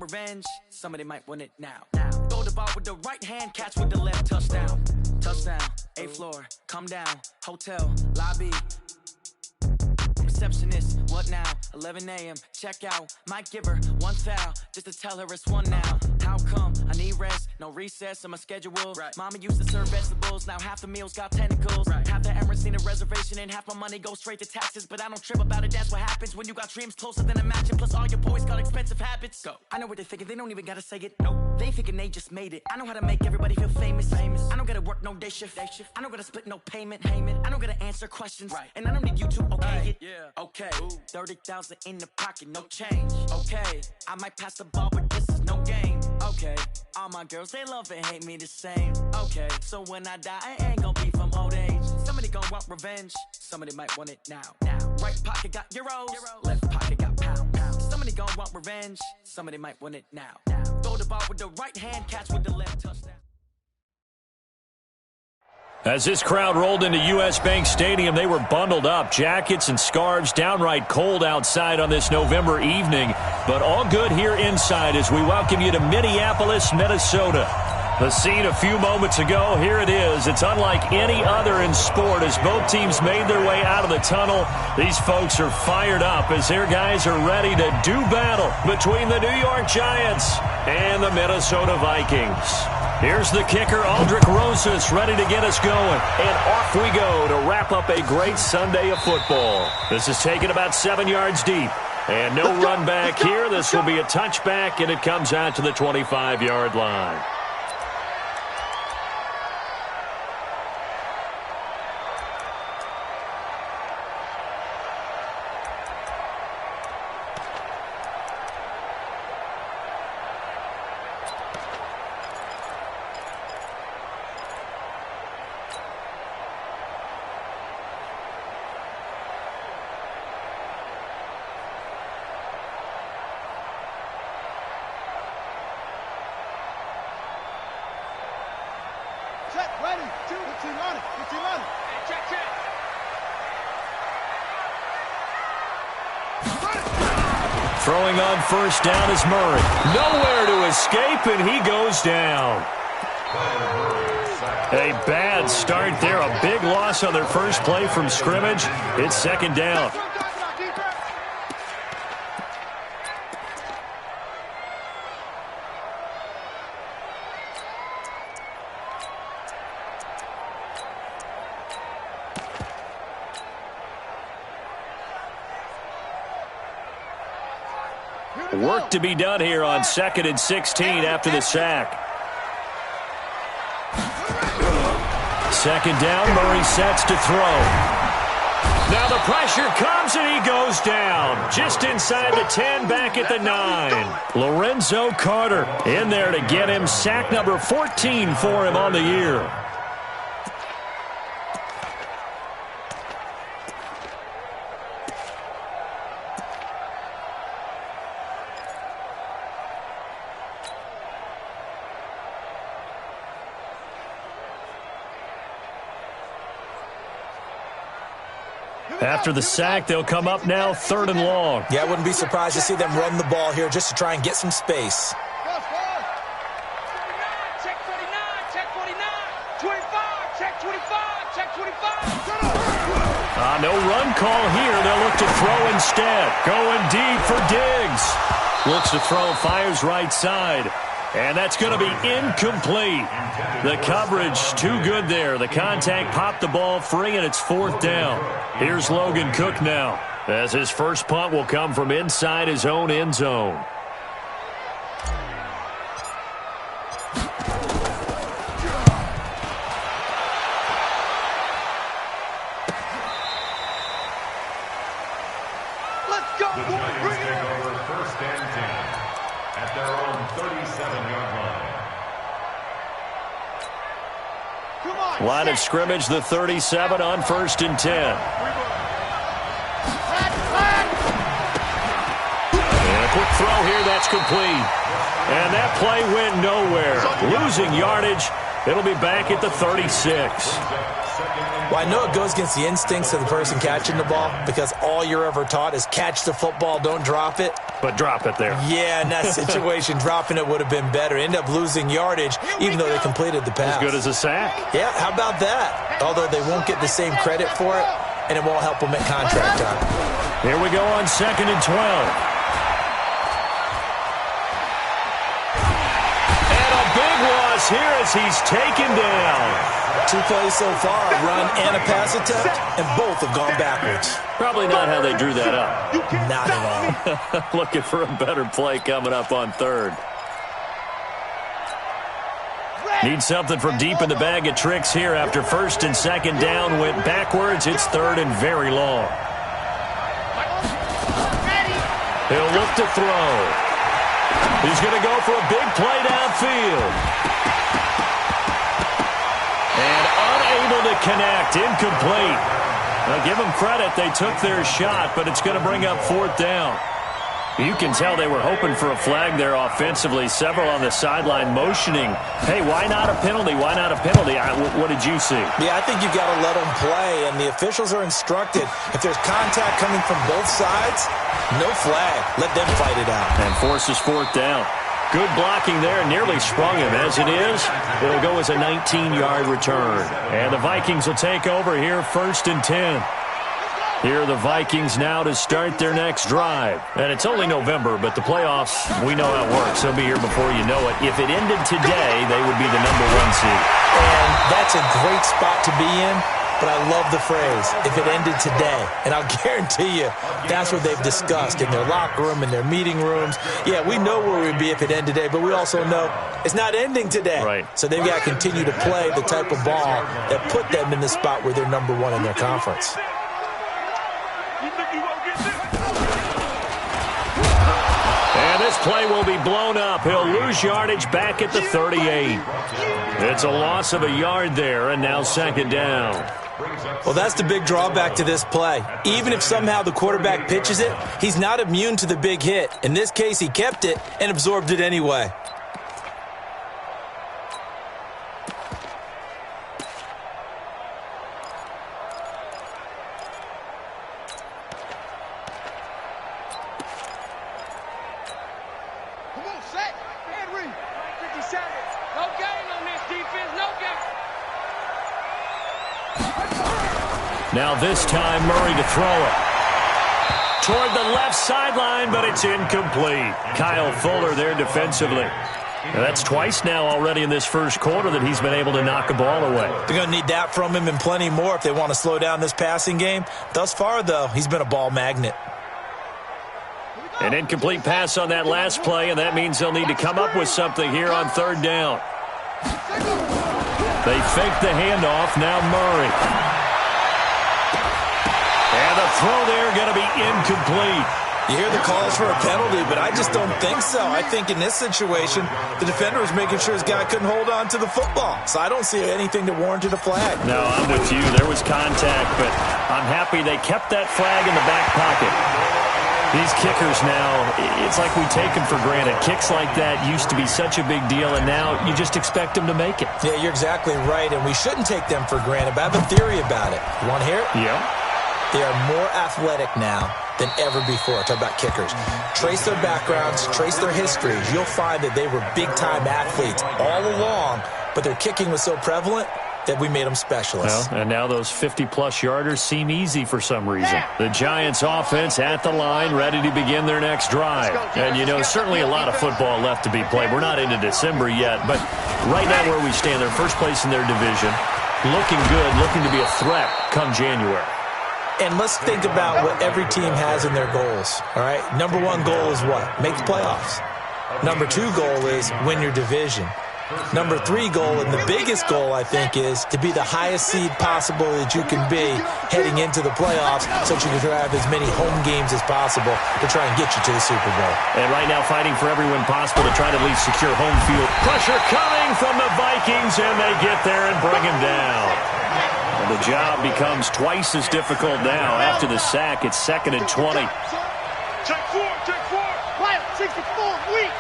revenge, somebody might win it now. Throw the ball with the right hand, catch with the left, touchdown. Touchdown, 8th floor, come down, hotel, lobby. Receptionist, what now? 11 a.m., check out. Might give her one foul, just to tell her it's one now. How come? I need rest, no recess in my schedule. Right. Mama used to serve vegetables, now half the meals got tentacles. Right. Half the Emirates need a reservation and half my money goes straight to taxes. But I don't trip about it, that's what happens when you got dreams closer than a matching. Plus all your boys got expensive habits. Go. I know what they're thinking, they don't even gotta say it. Nope. They thinking they just made it. I know how to make everybody feel famous. I don't gotta work no day shift. I don't gotta split no payment. I don't gotta answer questions. Right. And I don't need you to okay it. Yeah. Okay, 30,000 in the pocket, no change. Okay, I might pass the ball, but this is no game. Okay, all my girls, they love and hate me the same. Okay, so when I die, I ain't gonna be from old age. Somebody gonna want revenge, somebody might want it now. Right pocket got euros, left pocket got pounds. Somebody gonna want revenge, somebody might want it now. Throw the ball with the right hand, catch with the left, touchdown. As this crowd rolled into U.S. Bank Stadium, they were bundled up, jackets and scarves, downright cold outside on this November evening. But all good here inside as we welcome you to Minneapolis, Minnesota. The scene a few moments ago, here it is. It's unlike any other in sport as both teams made their way out of the tunnel. These folks are fired up as their guys are ready to do battle between the New York Giants and the Minnesota Vikings. Here's the kicker, Aldrich Rosas, ready to get us going. And off we go to wrap up a great Sunday of football. This is taken about 7 yards deep. And no run back here. This will be a touchback, and it comes out to the 25-yard line. Throwing on first down is Murray. Nowhere to escape, and he goes down. A bad start there. A big loss on their first play from scrimmage. It's second down. Work to be done here on 2nd and 16 after the sack. Second down, Murray sets to throw. Now the pressure comes and he goes down. Just inside the 10, back at the 9. Lorenzo Carter in there to get him sack number 14 for him on the year. After the sack, they'll come up now 3rd and long. Yeah, I wouldn't be surprised to see them run the ball here just to try and get some space. Check 49, check 49, 25, check 25, check 25. No run call here. They'll look to throw instead. Going deep for Diggs. Looks to throw, fires right side. And that's going to be incomplete. The coverage too good there. The contact popped the ball free, and it's 4th down. Here's Logan Cook now, as his first punt will come from inside his own end zone. Let's go, boy, bring it on. First and 10 at their own 37-yard line. Line of scrimmage, the 37 on 1st and 10. And a quick throw here, that's complete. And that play went nowhere. Losing yardage, It'll be back at the 36. Well, I know it goes against the instincts of the person catching the ball because all you're ever taught is catch the football, don't drop it. But drop it there. Yeah, in that situation, dropping it would have been better. End up losing yardage, even though they completed the pass. As good as a sack. Yeah, how about that? Although they won't get the same credit for it, and it won't help them at contract time. Here we go on 2nd and 12. And a big loss here as he's taken down. 2 plays so far, a run and a pass attempt, and both have gone backwards. Probably not how they drew that up. Not at all. Looking for a better play coming up on 3rd. Need something from deep in the bag of tricks here after 1st and 2nd down went backwards. It's 3rd and very long. He'll look to throw. He's going to go for a big play downfield. And unable to connect. Incomplete. Now give them credit. They took their shot, but it's going to bring up 4th down. You can tell they were hoping for a flag there offensively. Several on the sideline motioning. Hey, why not a penalty? Why not a penalty? What did you see? Yeah, I think you got to let them play, and the officials are instructed. If there's contact coming from both sides, no flag. Let them fight it out. And forces 4th down. Good blocking there, nearly sprung him. As it is, it'll go as a 19-yard return. And the Vikings will take over here 1st and 10. Here are the Vikings now to start their next drive. And it's only November, but the playoffs, we know how it works. They'll be here before you know it. If it ended today, they would be the #1 seed. And that's a great spot to be in. But I love the phrase, if it ended today. And I'll guarantee you, that's what they've discussed in their locker room, in their meeting rooms. Yeah, we know where we'd be if it ended today, but we also know it's not ending today. Right. So they've got to continue to play the type of ball that put them in the spot where they're #1 in their conference. And this play will be blown up. He'll lose yardage back at the 38. It's a loss of a yard there, and now 2nd down. Well, that's the big drawback to this play. Even if somehow the quarterback pitches it, he's not immune to the big hit. In this case, he kept it and absorbed it anyway. Come on, set. Henry. 50 seconds. No gain on this defense. No gain. Now this time, Murray to throw it. Toward the left sideline, but it's incomplete. Kyle Fuller there defensively. Now that's twice now already in this first quarter that he's been able to knock a ball away. They're going to need that from him and plenty more if they want to slow down this passing game. Thus far, though, he's been a ball magnet. An incomplete pass on that last play, and that means they'll need to come up with something here on 3rd down. They fake the handoff. Now Murray. And the throw there going to be incomplete. You hear the calls for a penalty, but I just don't think so. I think in this situation, the defender was making sure his guy couldn't hold on to the football. So I don't see anything that warranted a flag. No, I'm with you. There was contact, but I'm happy they kept that flag in the back pocket. These kickers now, it's like we take them for granted. Kicks like that used to be such a big deal, and now you just expect them to make it. Yeah, you're exactly right, and we shouldn't take them for granted, but I have a theory about it. You want to hear it? Yeah. They are more athletic now than ever before. Talk about kickers. Trace their backgrounds, trace their histories. You'll find that they were big-time athletes all along, but their kicking was so prevalent that we made them specialists. Well, and now those 50-plus yarders seem easy for some reason. The Giants offense at the line, ready to begin their next drive. And, you know, certainly a lot of football left to be played. We're not into December yet, but right now where we stand, they're first place in their division, looking good, looking to be a threat come January. And let's think about what every team has in their goals, all right? #1 goal is what? Make the playoffs. #2 goal is win your division. #3 goal, and the biggest goal, I think, is to be the highest seed possible that you can be heading into the playoffs so that you can have as many home games as possible to try and get you to the Super Bowl. And right now fighting for every win possible to try to at least secure home field. Pressure coming from the Vikings, and they get there and bring him down. And the job becomes twice as difficult now. After the sack, it's 2nd and 20. Check 4, check 4. Quiet, 64, weak.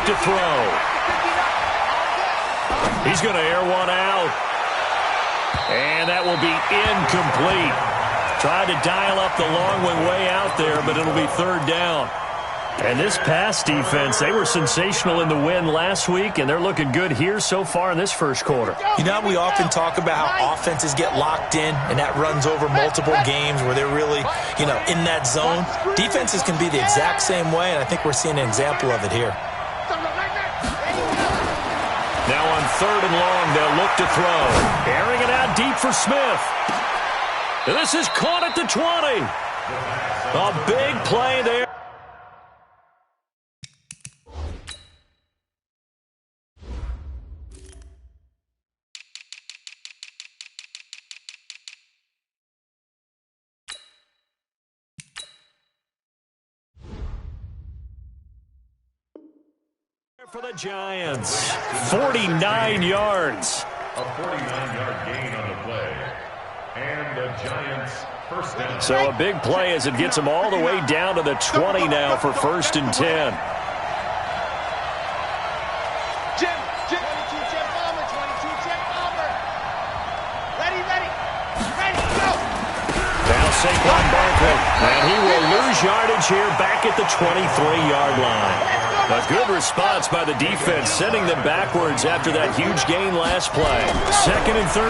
back to throw. He's going to air one out. And that will be incomplete. Tried to dial up the long one way out there, but it'll be third down. And this pass defense, they were sensational in the win last week, and they're looking good here so far in this first quarter. You know, we often talk about how offenses get locked in, and that runs over multiple games where they're really, in that zone. Defenses can be the exact same way, and I think we're seeing an example of it here. Now on third and long, they'll look to throw. Airing it out deep for Smith. And this is caught at the 20. A big play there. For the Giants, 49 yards. A 49-yard gain on the play. And the Giants first down. So a big play as it gets them all the way down to the 20 now for first and 10. Jim, 22, Jim Palmer, 22, Jim Palmer. Ready, go. Now Saquon Barkley, and he will lose yardage here back at the 23-yard line. A good response by the defense, sending them backwards after that huge gain last play. Second and 13.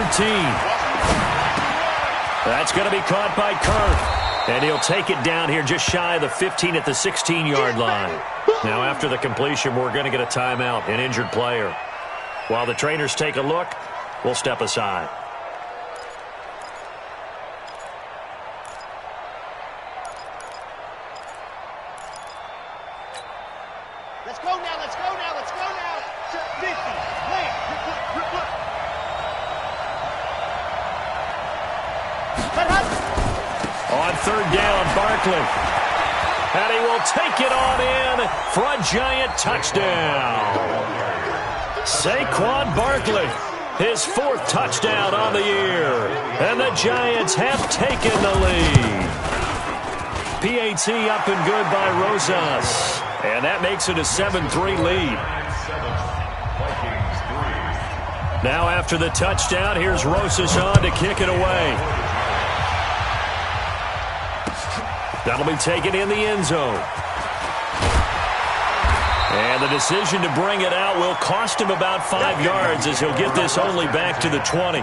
That's going to be caught by Kirk. And he'll take it down here just shy of the 15 at the 16-yard line. Now after the completion, we're going to get a timeout, an injured player. While the trainers take a look, we'll step aside. Let's go now. 50, land, rip. On third down, Barkley. And he will take it on in for a Giant touchdown. Saquon Barkley, his fourth touchdown on the year. And the Giants have taken the lead. PAT up and good by Rosas. And that makes it a 7-3 lead. Now after the touchdown, here's Rosas on to kick it away. That'll be taken in the end zone. And the decision to bring it out will cost him about 5 yards as he'll get this only back to the 20.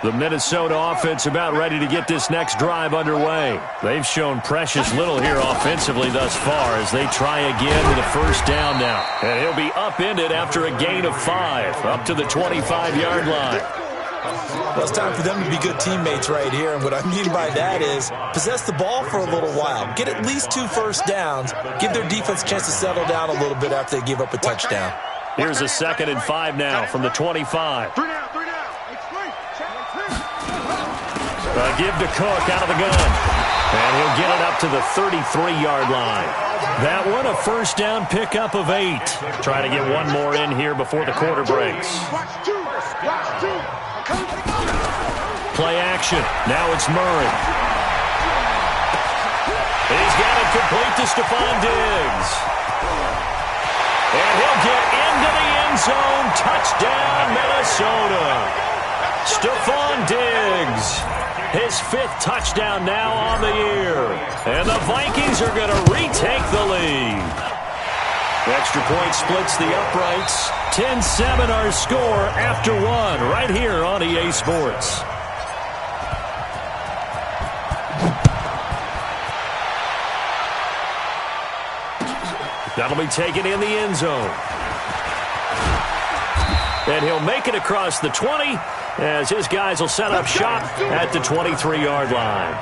The Minnesota offense about ready to get this next drive underway. They've shown precious little here offensively thus far as they try again with a first down now. And he'll be upended after a gain of 5, up to the 25-yard line. Well, it's time for them to be good teammates right here. And what I mean by that is possess the ball for a little while. Get at least 2 first downs. Give their defense a chance to settle down a little bit after they give up a touchdown. Here's a 2nd and 5 now from the 25. Give to Cook out of the gun. And he'll get it up to the 33-yard line. That one, a first down pickup of 8. Try to get one more in here before the quarter breaks. Play action. Now it's Murray. He's got it complete to Stephon Diggs. And he'll get into the end zone. Touchdown, Minnesota. Stephon Diggs. His 5th touchdown now on the year. And the Vikings are going to retake the lead. Extra point splits the uprights. 10-7 our score after 1 right here on EA Sports. That'll be taken in the end zone. And he'll make it across the 20 as his guys will set up shop at the 23-yard line.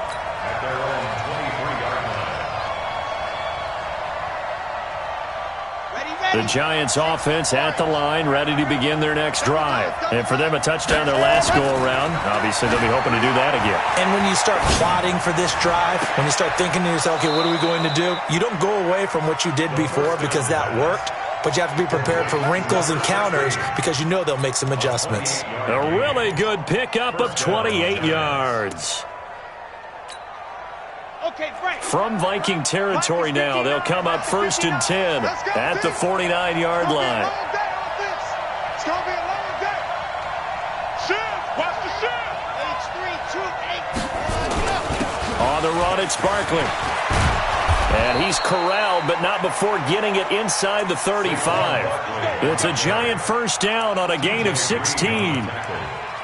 The Giants offense at the line, ready to begin their next drive. And for them, a touchdown their last go-around. Obviously, they'll be hoping to do that again. And when you start plotting for this drive, when you start thinking to yourself, okay, what are we going to do? You don't go away from what you did before because that worked. but you have to be prepared for wrinkles and counters because you know they'll make some adjustments. A really good pickup of 28 yards. From Viking territory now, they'll come up 1st and 10 at the 49-yard line. It's going to be a long day. Shift. Watch the shift. H328. On the run, it's Barkley. And he's corralled, but not before getting it inside the 35. It's a giant first down on a gain of 16.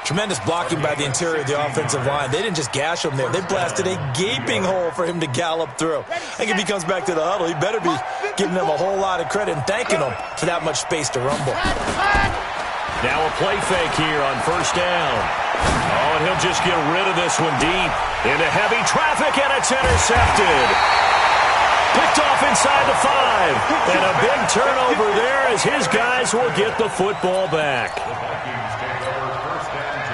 Tremendous blocking by the interior of the offensive line. They didn't just gash him there. They blasted a gaping hole for him to gallop through. I think if he comes back to the huddle, he better be giving them a whole lot of credit and thanking them for that much space to rumble. Now a play fake here on first down. Oh, and he'll just get rid of this one deep into heavy traffic, and it's intercepted. Picked off inside the 5. And a big turnover there as his guys will get the football back.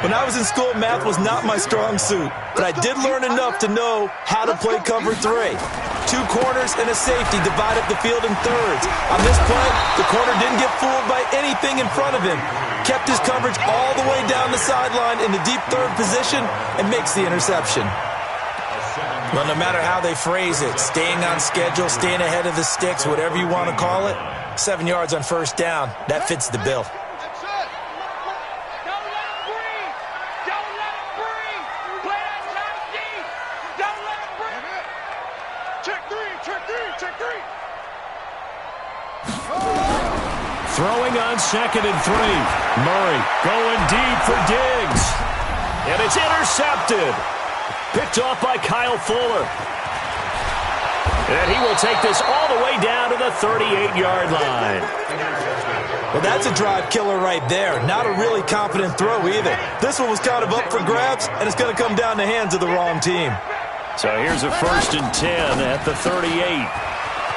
When I was in school, math was not my strong suit, but I did learn enough to know how to play cover 3. 2 corners and a safety divide up the field in thirds. On this play, the corner didn't get fooled by anything in front of him. Kept his coverage all the way down the sideline in the deep third position and makes the interception. Well, no matter how they phrase it, staying on schedule, staying ahead of the sticks, whatever you want to call it, 7 yards on first down, that fits the bill. Throwing on 2nd and 3. Murray going deep for Diggs. And it's intercepted. Picked off by Kyle Fuller. And he will take this all the way down to the 38-yard line. Well, that's a drive killer right there. Not a really confident throw either. This one was kind of up for grabs, and it's going to come down the hands of the wrong team. So here's a 1st and 10 at the 38.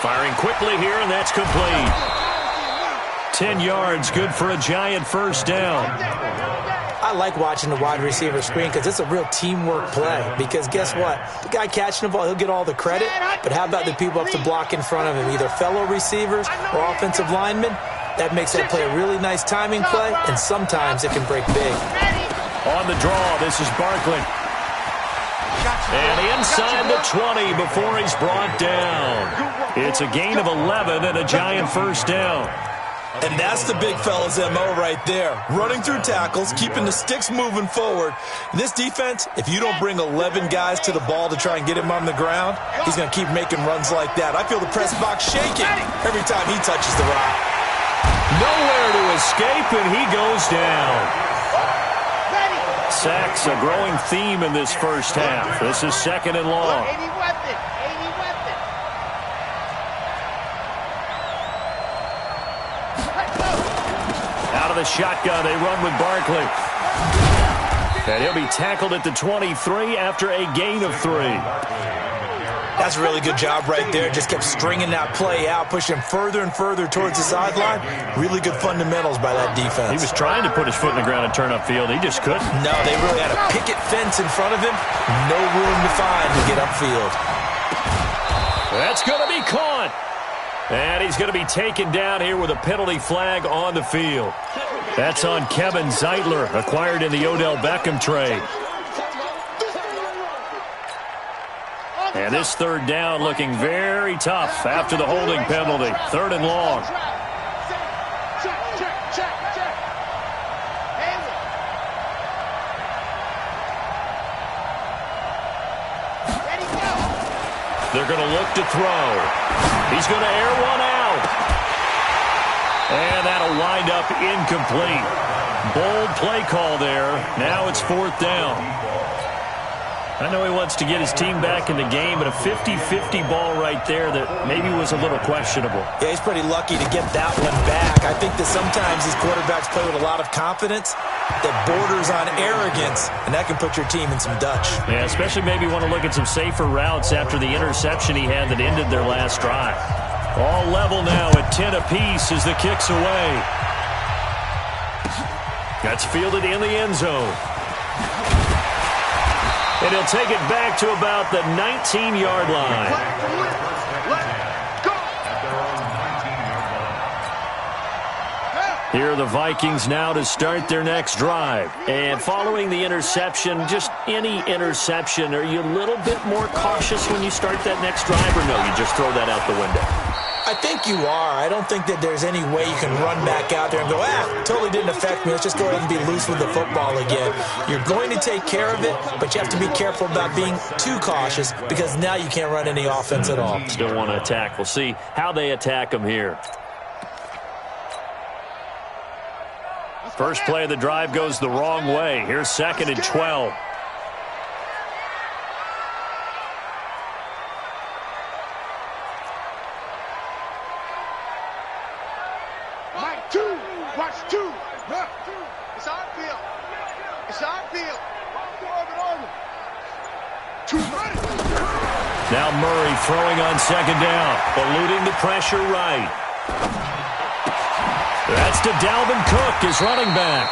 Firing quickly here, and that's complete. 10 yards, good for a giant first down. I like watching the wide receiver screen because it's a real teamwork play. Because guess what? The guy catching the ball, he'll get all the credit. But how about the people up to block in front of him, either fellow receivers or offensive linemen? That makes that play a really nice timing play, and sometimes it can break big. On the draw, this is Barkley. And inside the 20 before he's brought down. It's a gain of 11 and a giant first down. And that's the big fella's MO right there. Running through tackles, keeping the sticks moving forward. In this defense, if you don't bring 11 guys to the ball to try and get him on the ground, he's going to keep making runs like that. I feel the press box shaking every time he touches the rock. Nowhere to escape, and he goes down. Sacks, a growing theme in this first half. This is 2nd and long. Out of the shotgun, they run with Barkley. And he'll be tackled at the 23 after a gain of 3. That's a really good job right there. Just kept stringing that play out, pushing him further and further towards the sideline. Really good fundamentals by that defense. He was trying to put his foot in the ground and turn upfield. He just couldn't. No, they really had a picket fence in front of him. No room to find to get upfield. That's going to be caught. And he's going to be taken down here with a penalty flag on the field. That's on Kevin Zeitler, acquired in the Odell Beckham trade. And this 3rd down looking very tough after the holding penalty. 3rd and long. They're going to look to throw. He's going to air one out. And that'll wind up incomplete. Bold play call there. Now it's 4th down. I know he wants to get his team back in the game, but a 50-50 ball right there that maybe was a little questionable. Yeah, he's pretty lucky to get that one back. I think that sometimes these quarterbacks play with a lot of confidence that borders on arrogance, and that can put your team in some Dutch. Yeah, especially maybe want to look at some safer routes after the interception he had that ended their last drive. All level now at 10 apiece as the kick's away. That's fielded in the end zone. And he'll take it back to about the 19-yard line. Here are the Vikings now to start their next drive. And following the interception, just any interception, are you a little bit more cautious when you start that next drive, or no, you just throw that out the window? I think you are. I don't think that there's any way you can run back out there and go, totally didn't affect me. Let's just go ahead and be loose with the football again. You're going to take care of it, but you have to be careful about being too cautious because now you can't run any offense at all. Still want to attack. We'll see how they attack them here. First play of the drive goes the wrong way. Here's 2nd and 12. Mike, 2. Watch 2. It's our field. It's our field. 2 running. Now Murray throwing on 2nd down. Eluding the pressure right. That's to Dalvin Cook, his running back.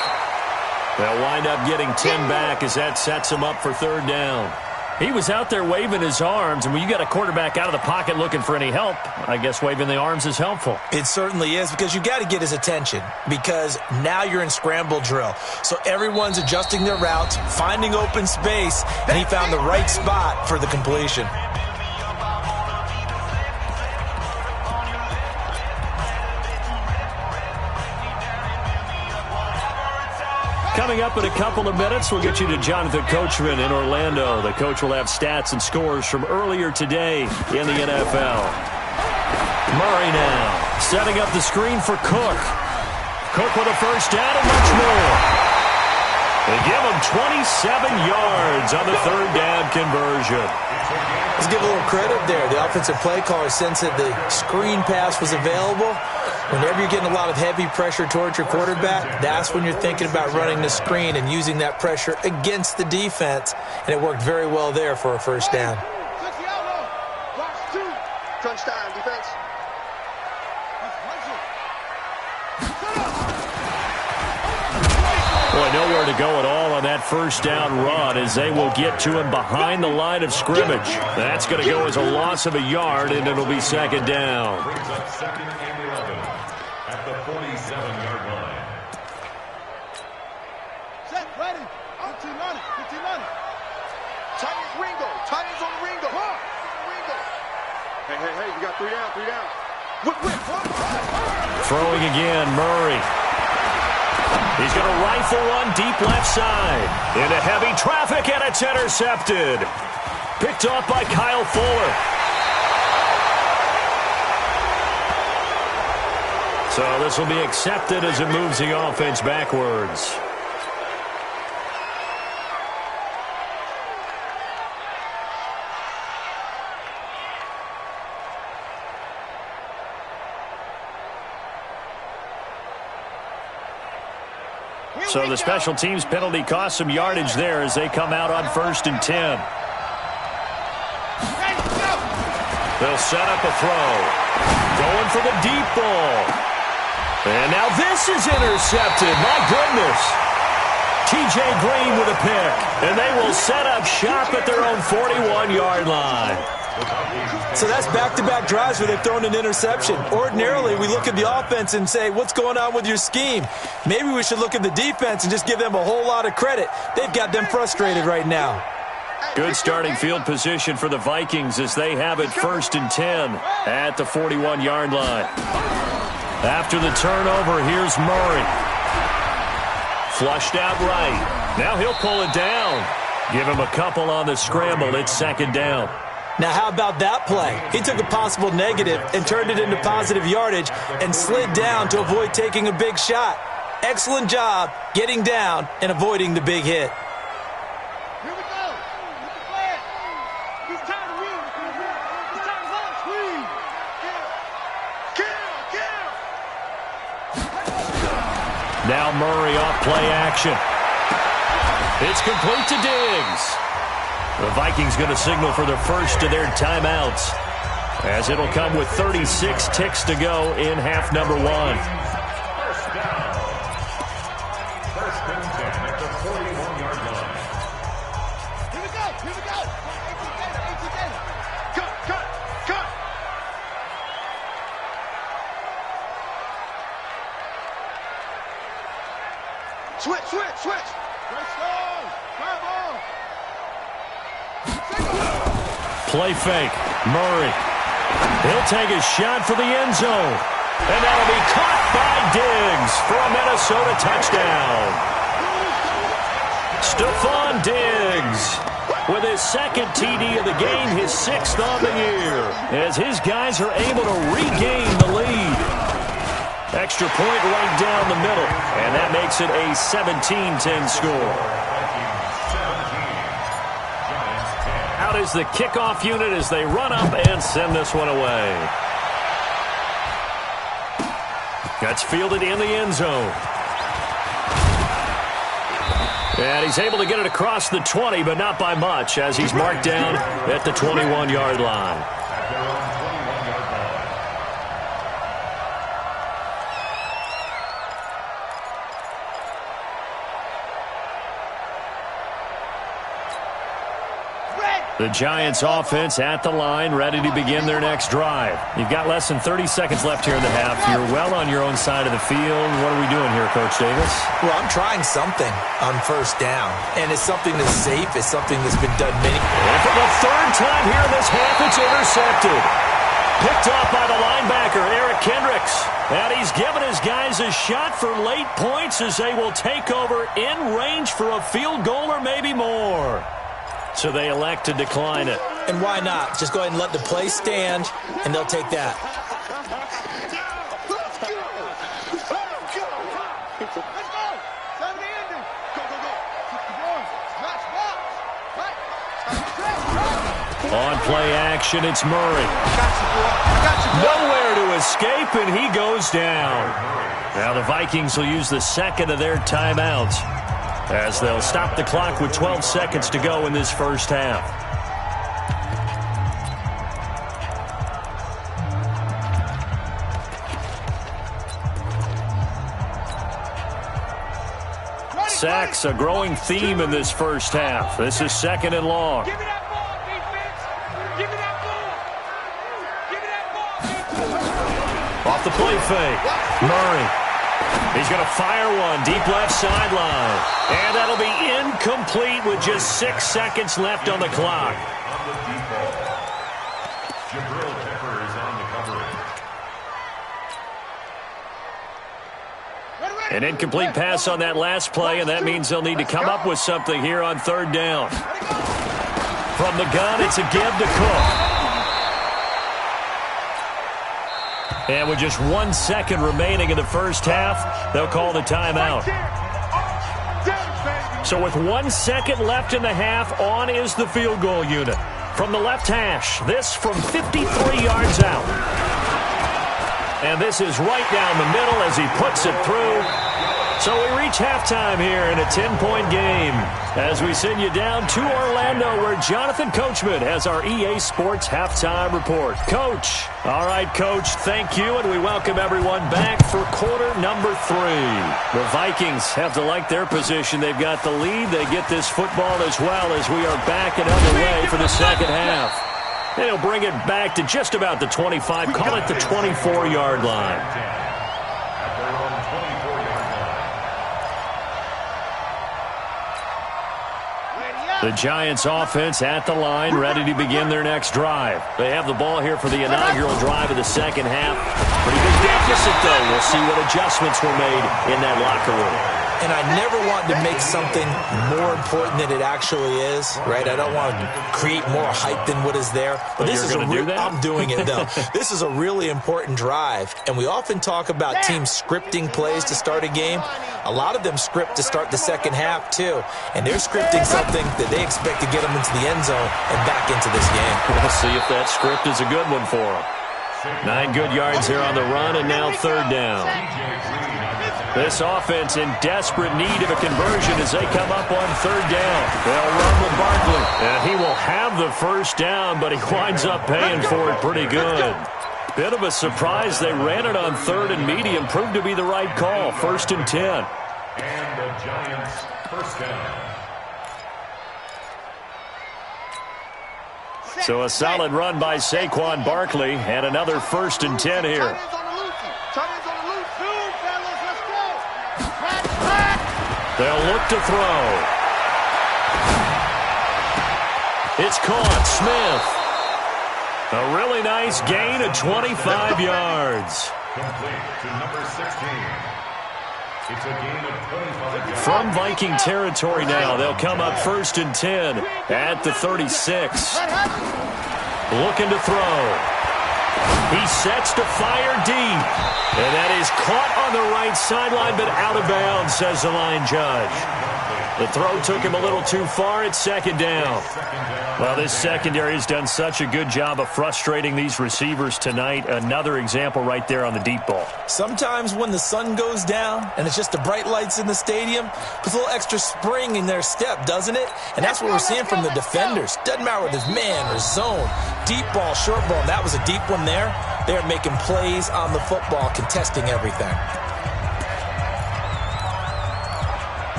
They'll wind up getting 10 back as that sets him up for 3rd down. He was out there waving his arms, and when you got a quarterback out of the pocket looking for any help, I guess waving the arms is helpful. It certainly is, because you got to get his attention, because now you're in scramble drill. So everyone's adjusting their routes, finding open space, and he found the right spot for the completion. Coming up in a couple of minutes, we'll get you to Jonathan Coachman in Orlando. The coach will have stats and scores from earlier today in the NFL. Murray now setting up the screen for Cook. Cook with a 1st down and much more. They give him 27 yards on the 3rd down conversion. Let's give a little credit there. The offensive play caller sensed that the screen pass was available. Whenever you're getting a lot of heavy pressure towards your quarterback, that's when you're thinking about running the screen and using that pressure against the defense. And it worked very well there for a 1st down. Crunch time, defense. Boy, nowhere to go at all on that 1st down run as they will get to him behind the line of scrimmage. That's going to go as a loss of a yard, and it'll be 2nd down. Brings up 2nd and 11 at the 47-yard line. Set, ready. 15 on it. 15 on it. Titans Ringo. Titans on the Ringo. Ringo. Hey, you got 3 down, 3 down. Whip. Throwing again, Murray. He's going to rifle one deep left side. Into heavy traffic, and it's intercepted. Picked off by Kyle Fuller. So this will be accepted as it moves the offense backwards. So the special teams penalty cost some yardage there as they come out on 1st and 10. They'll set up a throw. Going for the deep ball. And now this is intercepted. My goodness. T.J. Green with a pick. And they will set up shop at their own 41-yard line. So that's back-to-back drives where they've thrown an interception. Ordinarily, we look at the offense and say, what's going on with your scheme? Maybe we should look at the defense and just give them a whole lot of credit. They've got them frustrated right now. Good starting field position for the Vikings as they have it 1st and 10 at the 41-yard line. After the turnover, here's Murray. Flushed out right. Now he'll pull it down. Give him a couple on the scramble. It's 2nd down. Now, how about that play? He took a possible negative and turned it into positive yardage and slid down to avoid taking a big shot. Excellent job getting down and avoiding the big hit. Here we go. With the flag. It's time to win. It's time to run. Squeeze. Kill. Now Murray off play action. It's complete to Diggs. The Vikings going to signal for the first of their timeouts as it'll come with 36 ticks to go in half number 1. 1st down. 1st and 10 at the 41-yard line. Here we go. 18 data. Cut. Switch. Great stone. Fire ball. Play fake. Murray. He'll take a shot for the end zone. And that'll be caught by Diggs for a Minnesota touchdown. Stephon Diggs with his second TD of the game, his 6th on the year, as his guys are able to regain the lead. Extra point right down the middle, and that makes it a 17-10 score. Out is the kickoff unit as they run up and send this one away. That's fielded in the end zone. And he's able to get it across the 20, but not by much, as he's marked down at the 21-yard line. The Giants offense at the line, ready to begin their next drive. You've got less than 30 seconds left here in the half. You're well on your own side of the field. What are we doing here, Coach Davis? Well, I'm trying something on first down, and it's something that's safe. It's something that's been done many. And for the 3rd time here in this half, it's intercepted. Picked off by the linebacker, Eric Kendricks. And he's given his guys a shot for late points as they will take over in range for a field goal or maybe more. So they elect to decline it. And why not? Just go ahead and let the play stand, and they'll take that. On play action, it's Murray. Nowhere to escape, and he goes down. Now the Vikings will use the 2nd of their timeouts, as they'll stop the clock with 12 seconds to go in this first half. Sacks, a growing theme in this first half. This is 2nd and long. Give me that ball, defense! Give me that ball! Give me that ball, defense! Off the play fake. Murray. He's going to fire one deep left sideline. And that'll be incomplete with just 6 seconds left on the clock. An incomplete pass on that last play, and that means they'll need to come up with something here on 3rd down. From the gun, it's a give to Cook. And with just 1 second remaining in the first half, they'll call the timeout. So with 1 second left in the half, on is the field goal unit. From the left hash, this from 53 yards out. And this is right down the middle as he puts it through. So we reach halftime here in a 10-point game as we send you down to Orlando, where Jonathan Coachman has our EA Sports halftime report. Coach. All right, Coach, thank you, and we welcome everyone back for quarter number 3. The Vikings have to like their position. They've got the lead. They get this football as well as we are back and underway for the second half. They'll bring it back to just about the 25, call it the 24-yard line. The Giants offense at the line, ready to begin their next drive. They have the ball here for the inaugural drive of the second half. Pretty big deficit, though. We'll see what adjustments were made in that locker room. And I never want to make something more important than it actually is, right? I don't want to create more hype than what is there. But this is I'm doing it, though. This is a really important drive. And we often talk about teams scripting plays to start a game. A lot of them script to start the second half, too. And they're scripting something that they expect to get them into the end zone and back into this game. We'll see if that script is a good one for them. 9 good yards here on the run, and now 3rd down. This offense in desperate need of a conversion as they come up on 3rd down. They'll run with Barkley, and he will have the first down, but he winds up paying for it pretty good. Bit of a surprise. They ran it on 3rd and medium. Proved to be the right call. 1st and 10. And the Giants first down. So a solid run by Saquon Barkley, and another 1st and 10 here. They'll look to throw. It's caught. Smith. A really nice gain of 25 yards. Complete to number 16. It's a gain of 25 yards. From Viking territory now, they'll come up 1st and 10 at the 36. Looking to throw. He sets to fire deep. And that is caught on the right sideline, but out of bounds, says the line judge. The throw took him a little too far. It's 2nd down. Well, this secondary has done such a good job of frustrating these receivers tonight. Another example right there on the deep ball. Sometimes when the sun goes down and it's just the bright lights in the stadium, puts a little extra spring in their step, doesn't it? And that's what we're seeing from the defenders. Doesn't matter whether it's man or zone. Deep ball, short ball. That was a deep one there. They're making plays on the football, contesting everything.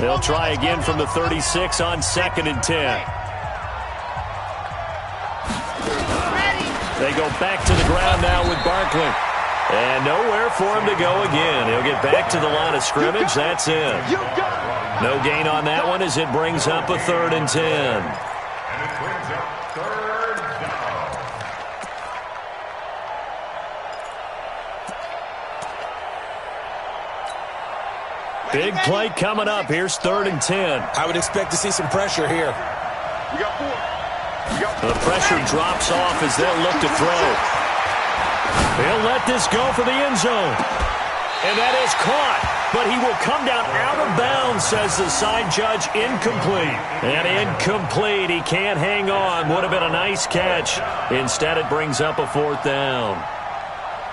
They'll try again from the 36 on 2nd and 10. They go back to the ground now with Barkley. And nowhere for him to go again. He'll get back to the line of scrimmage. That's in. No gain on that one as it brings up a 3rd and 10. And it brings up 3rd down. Big play coming up. Here's 3rd and 10. I would expect to see some pressure here. We got 4. The pressure drops off as they'll look to throw. They'll let this go for the end zone. And that is caught. But he will come down out of bounds, says the side judge. Incomplete. And incomplete. He can't hang on. Would have been a nice catch. Instead, it brings up a 4th down.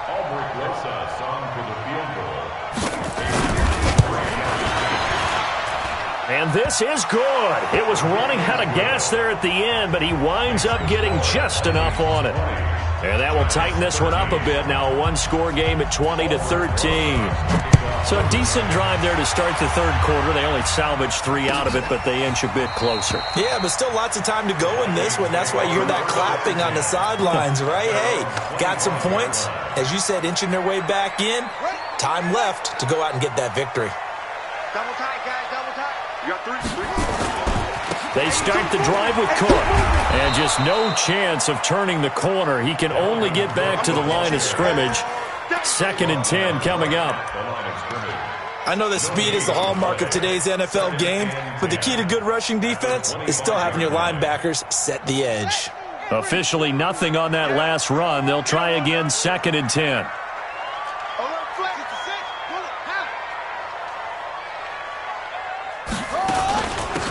Albrecht Losas on for the field goal. And this is good. It was running out of gas there at the end, but he winds up getting just enough on it. And that will tighten this one up a bit. Now a one-score game at 20-13. So a decent drive there to start the 3rd quarter. They only salvaged 3 out of it, but they inch a bit closer. Yeah, but still lots of time to go in this one. That's why you hear that clapping on the sidelines, right? Hey, got some points. As you said, inching their way back in. Time left to go out and get that victory. Double tight, guys, double tight. You got 3. They start the drive with Cook. And just no chance of turning the corner. He can only get back to the line of scrimmage. 2nd and 10 coming up. I know that speed is the hallmark of today's NFL game, but the key to good rushing defense is still having your linebackers set the edge. Officially nothing on that last run. They'll try again 2nd and 10.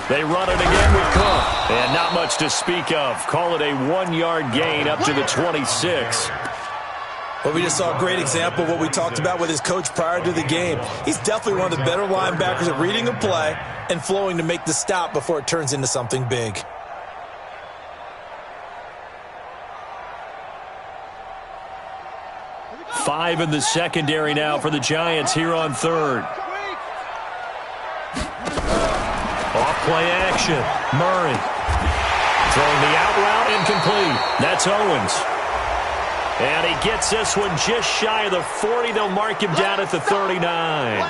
They run it again with Cook. And not much to speak of. Call it a 1-yard gain up to the 26. Well, we just saw a great example of what we talked about with his coach prior to the game. He's definitely one of the better linebackers at reading a play and flowing to make the stop before it turns into something big. Five in the secondary now for the Giants here on 3rd. Off-play action. Murray. Throwing the out route, incomplete. That's Owens. And he gets this one just shy of the 40. They'll mark him down at the 39.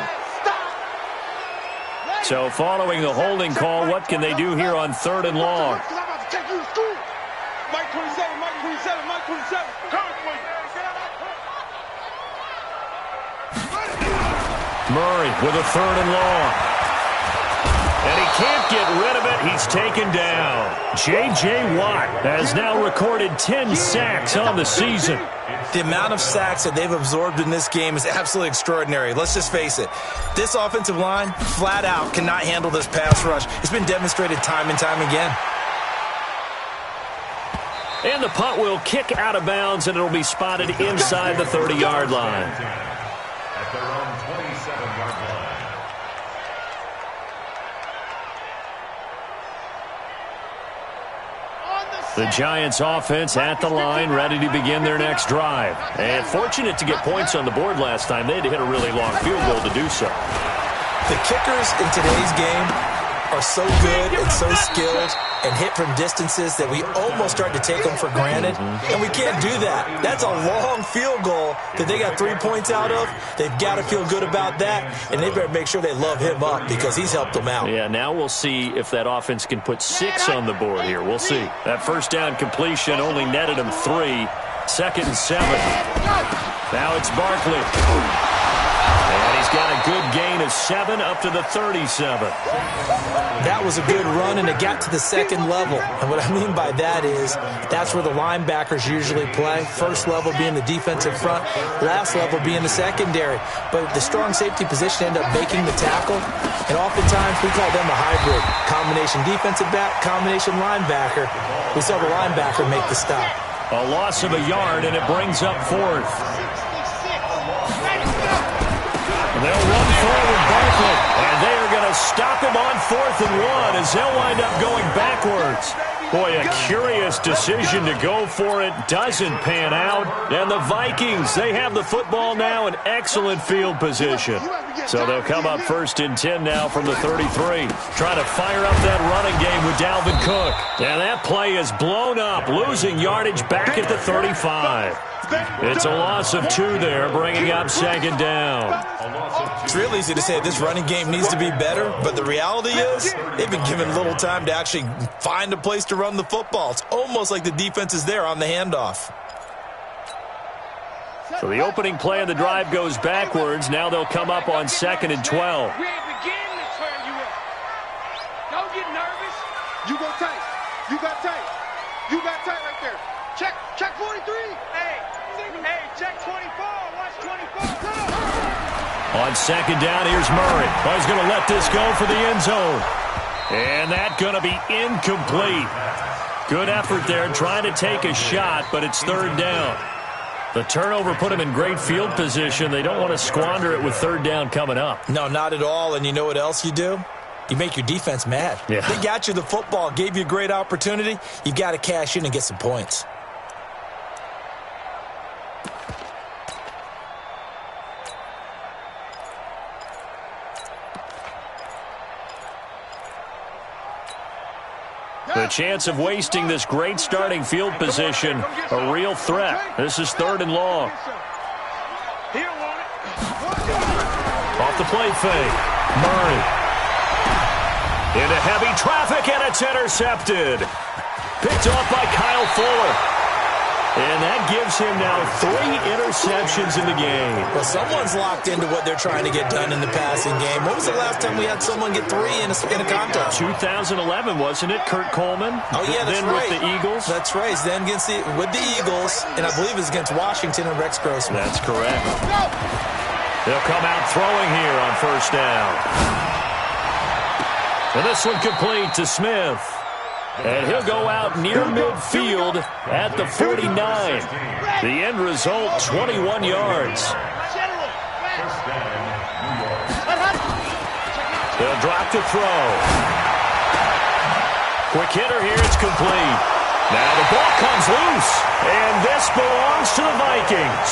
So following the holding call, what can they do here on 3rd and long? Mike 27, Mike 27, Mike 27. Murray with a 3rd and long. And he can't get rid of it. He's taken down. J.J. Watt has now recorded 10 sacks on the season. The amount of sacks that they've absorbed in this game is absolutely extraordinary. Let's just face it. This offensive line, flat out, cannot handle this pass rush. It's been demonstrated time and time again. And the punt will kick out of bounds, and it'll be spotted inside the 30-yard line. At their own 27-yard line. The Giants offense at the line, ready to begin their next drive. And fortunate to get points on the board last time. They had to hit a really long field goal to do so. The kickers in today's game are so good and so skilled and hit from distances that we almost start to take them for granted, and we can't do that. That's a long field goal that they got 3 points out of. They've got to feel good about that, and they better make sure they love him up because he's helped them out. Yeah, now we'll see if that offense can put 6 on the board here. We'll see. That first down completion only netted him 3. 2nd and 7. Now it's Barkley. And he's got a good gain of 7 up to the 37. That was a good run, and it got to the second level. And what I mean by that is that's where the linebackers usually play. First level being the defensive front, last level being the secondary. But the strong safety position ended up making the tackle, and oftentimes we call them a hybrid. Combination defensive back, combination linebacker. We saw the linebacker make the stop. A loss of a yard, and it brings up 4th. They'll run forward Barkley, and they are going to stop him on 4th and 1 as they'll wind up going backwards. Boy, a curious decision to go for it. Doesn't pan out. And the Vikings, they have the football now in excellent field position. So they'll come up 1st and 10 now from the 33. Trying to fire up that running game with Dalvin Cook. And that play is blown up, losing yardage back at the 35. It's a loss of 2 there, bringing up 2nd down. It's real easy to say this running game needs to be better, but the reality is they've been given little time to actually find a place to run the football. It's almost like the defense is there on the handoff. So the opening play of the drive goes backwards. Now they'll come up on 2nd and 12. We ain't beginning to turn you up. Don't get nervous. You go tight. You got tight. You got tight right there. Check 43. Hey, check 24. Watch 24. On 2nd down, here's Murray. Oh, he's going to let this go for the end zone. And that's going to be incomplete. Good effort there trying to take a shot, but it's 3rd down. The turnover put him in great field position. They don't want to squander it with 3rd down coming up. No, not at all. And you know what else you do? You make your defense mad. Yeah. They got you the football, gave you a great opportunity. You got to cash in and get some points. The chance of wasting this great starting field position, a real threat. This is 3rd and long. Off the play fake. Murray. Into heavy traffic, and it's intercepted. Picked off by Kyle Fuller. And that gives him now 3 interceptions in the game. Well, someone's locked into what they're trying to get done in the passing game. When was the last time we had someone get 3 in a contest? 2011, wasn't it? Kurt Coleman. Oh, yeah, that's then right. With the Eagles. That's right. Then with the Eagles, and I believe it's against Washington and Rex Grossman. That's correct. They'll come out throwing here on 1st down. And this one complete to Smith. And he'll go out near midfield at the 49. The end result, 21 yards. They'll drop to throw. Quick hitter here, it's complete. Now the ball comes loose, and this belongs to the Vikings.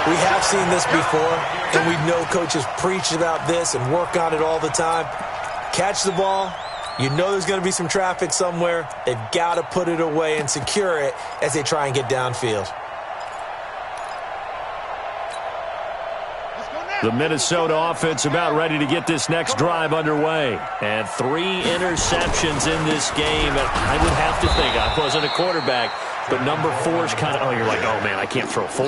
We have seen this before, and we know coaches preach about this and work on it all the time. Catch the ball. You know there's going to be some traffic somewhere. They've got to put it away and secure it as they try and get downfield. The Minnesota offense about ready to get this next drive underway. And 3 interceptions in this game. And I would have to think, I wasn't a quarterback, but number 4 is kind of, oh, you're like, oh, man, I can't throw 4.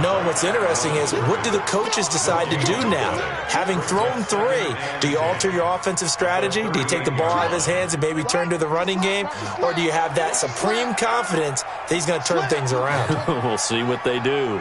No, what's interesting is what do the coaches decide to do now? Having thrown 3, do you alter your offensive strategy? Do you take the ball out of his hands and maybe turn to the running game? Or do you have that supreme confidence that he's going to turn things around? We'll see what they do.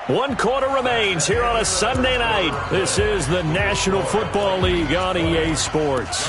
One quarter remains here on a Sunday night. This is the National Football League on EA Sports.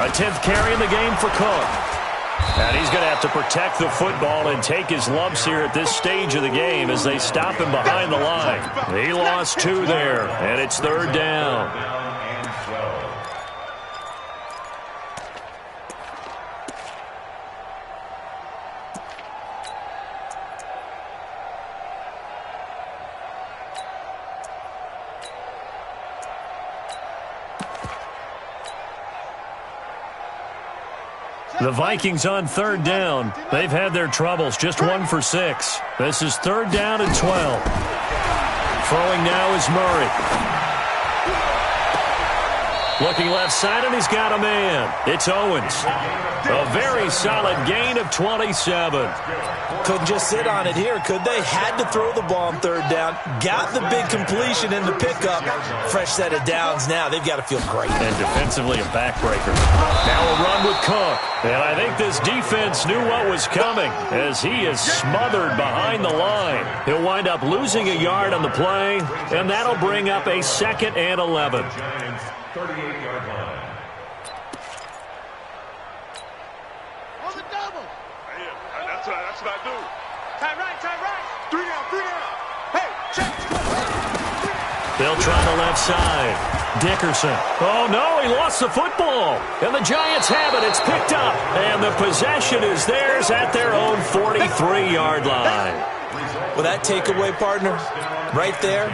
A 10th carry in the game for Cook. And he's going to have to protect the football and take his lumps here at this stage of the game as they stop him behind the line. He lost 2 there, and it's 3rd down. The Vikings on 3rd down. They've had their troubles, just 1 for 6. This is 3rd down and 12. Throwing now is Murray. Looking left side, and he's got a man. It's Owens. A very solid gain of 27. Couldn't just sit on it here, could they? Had to throw the ball on 3rd down. Got the big completion in the pickup. Fresh set of downs now. They've got to feel great. And defensively, a backbreaker. Now a run with Cook. And I think this defense knew what was coming as he is smothered behind the line. He'll wind up losing a yard on the play, and that'll bring up a 2nd and 11. 38-yard line. On the double. Yeah, that's what I do. Tie right. 3 down. Hey, check. They'll try the left side. Dickerson. Oh, no, he lost the football. And the Giants have it. It's picked up. And the possession is theirs at their own 43-yard line. Well, that takeaway, partner, right there,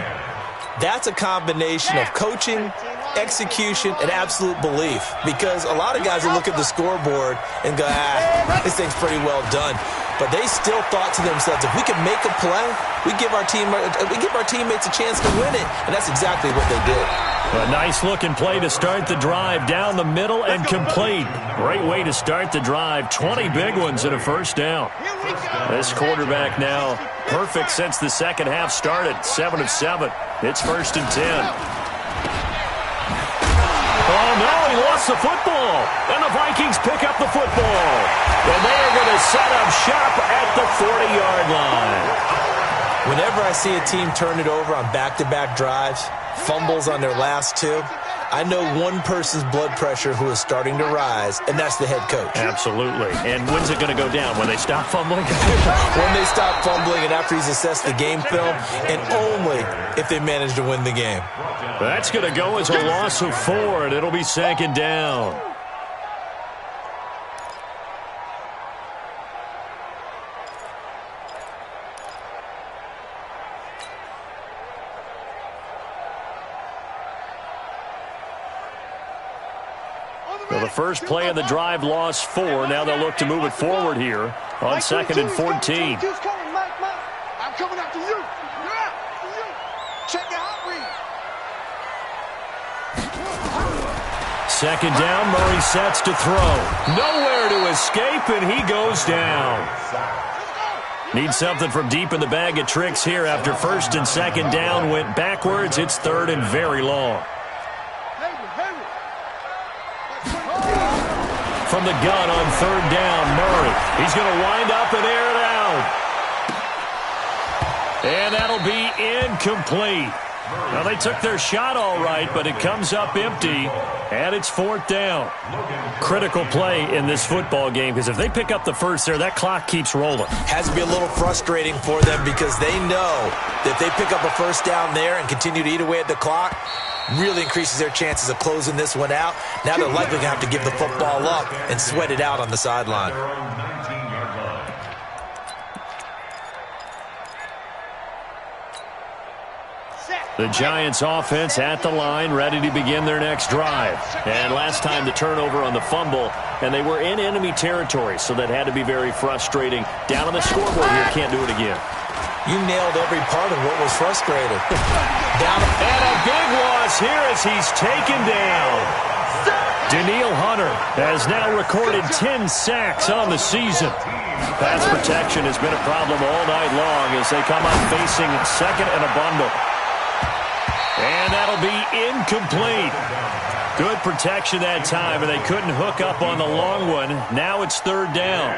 that's a combination of coaching, execution, and absolute belief. Because a lot of guys will look at the scoreboard and go, this thing's pretty well done. But they still thought to themselves, if we can make a play, we give our teammates a chance to win it. And that's exactly what they did. A nice-looking play to start the drive down the middle and complete. Great way to start the drive. 20 big ones and a 1st down. This quarterback now perfect since the second half started. 7 of 7. It's 1st and 10. Oh, no, he lost the football. And the Vikings pick up the football. And they are going to set up shop at the 40-yard line. Whenever I see a team turn it over on back-to-back drives, fumbles on their last 2, I know one person's blood pressure who is starting to rise, and that's the head coach. Absolutely. And when's it going to go down? When they stop fumbling? When they stop fumbling and after he's assessed the game film, and only if they manage to win the game. That's going to go as a loss of 4, and it'll be 2nd down. Well, the first play of the drive lost 4. Now they'll look to move it forward here on 2nd and 14. I'm coming after you. Check out read. 2nd down, Murray sets to throw. Nowhere to escape, and he goes down. Need something from deep in the bag of tricks here after 1st and 2nd down went backwards. It's 3rd and very long. From the gun on 3rd down, Murray. He's going to wind up and air it out. And that'll be incomplete. Now, they took their shot all right, but it comes up empty, and it's 4th down. Critical play in this football game, because if they pick up the first there, that clock keeps rolling. Has to be a little frustrating for them because they know that if they pick up a 1st down there and continue to eat away at the clock, really increases their chances of closing this one out. Now they're likely going to have to give the football up and sweat it out on the sideline. The Giants offense at the line, ready to begin their next drive. And last time the turnover on the fumble, and they were in enemy territory, so that had to be very frustrating. Down on the scoreboard here, can't do it again. You nailed every part of what was frustrating. And a big loss here as he's taken down. Daniil Hunter has now recorded 10 sacks on the season. Pass protection has been a problem all night long as they come up facing 2nd and a bundle. And that'll be incomplete. Good protection that time, and they couldn't hook up on the long one. Now it's 3rd down.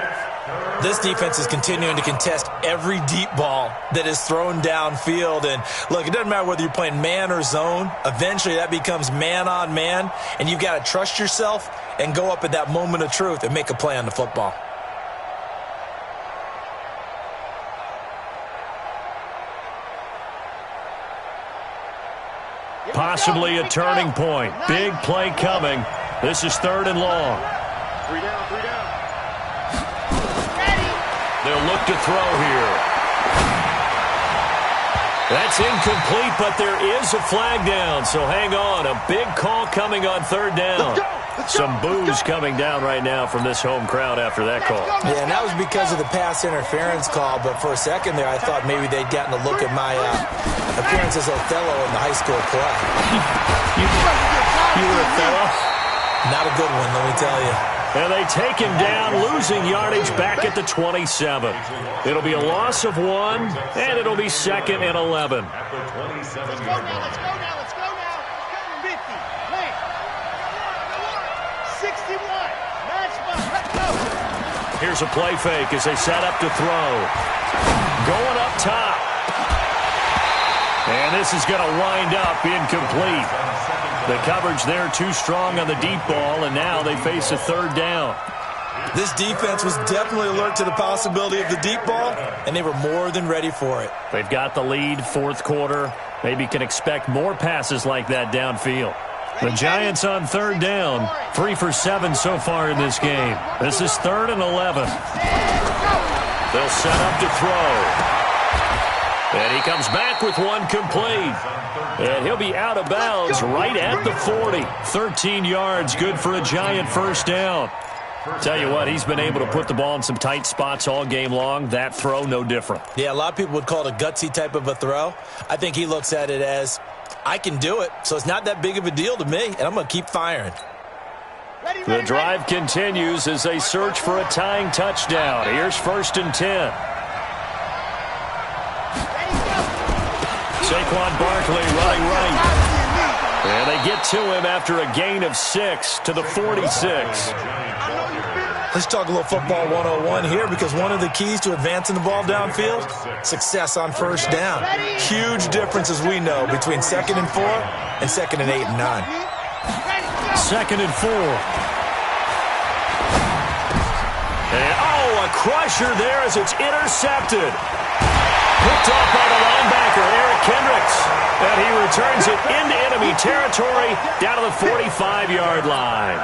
This defense is continuing to contest every deep ball that is thrown downfield. And, look, it doesn't matter whether you're playing man or zone. Eventually, that becomes man on man, and you've got to trust yourself and go up at that moment of truth and make a play on the football. Possibly a turning point. Big play coming. This is 3rd and long. 3 down, 3 down. They'll look to throw here. That's incomplete, but there is a flag down, so hang on. A big call coming on 3rd down. Some boos coming down right now from this home crowd after that call. Yeah, and that was because of the pass interference call, but for a second there I thought maybe they'd gotten a look at my appearance as Othello in the high school play. You were Othello? Not a good one, let me tell you. And they take him down, losing yardage back at the 27. It'll be a loss of 1, and it'll be 2nd and 11. At the 27-yard Let's go now, let's go now, let's go now. 50, wait. 61, match ball, let's go. Here's a play fake as they set up to throw. Going up top. And this is going to wind up incomplete. The coverage there too strong on the deep ball, and now they face a 3rd down. This defense was definitely alert to the possibility of the deep ball, and they were more than ready for it. They've got the lead, 4th quarter. Maybe can expect more passes like that downfield. The Giants on 3rd down, 3 for 7 so far in this game. This is 3rd and 11. They'll set up to throw. And he comes back with one complete. And he'll be out of bounds right at the 40. 13 yards, good for a Giant 1st down. Tell you what, he's been able to put the ball in some tight spots all game long. That throw, no different. Yeah, a lot of people would call it a gutsy type of a throw. I think he looks at it as, I can do it, so it's not that big of a deal to me, and I'm going to keep firing. The drive continues as they search for a tying touchdown. Here's 1st and 10. Saquon Barkley running right. And they get to him after a gain of 6 to the 46. Let's talk a little football 101 here, because one of the keys to advancing the ball downfield, success on 1st down. Huge difference, as we know, between 2nd and 4 and 2nd and 8 and 9. 2nd and 4. And, a crusher there as it's intercepted. Picked off by the linebacker, Eric Kendricks. And he returns it into enemy territory down to the 45-yard line.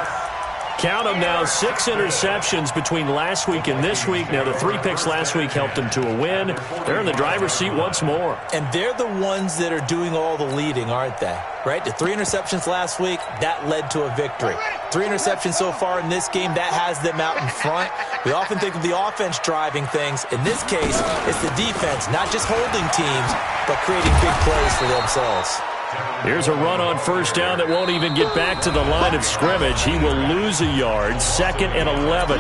Count them now, 6 interceptions between last week and this week. Now, the 3 picks last week helped them to a win. They're in the driver's seat once more. And they're the ones that are doing all the leading, aren't they? Right? The 3 interceptions last week, that led to a victory. 3 interceptions so far in this game, that has them out in front. We often think of the offense driving things. In this case, it's the defense, not just holding teams, but creating big plays for themselves. Here's a run on 1st down that won't even get back to the line of scrimmage. He will lose a yard, 2nd and 11.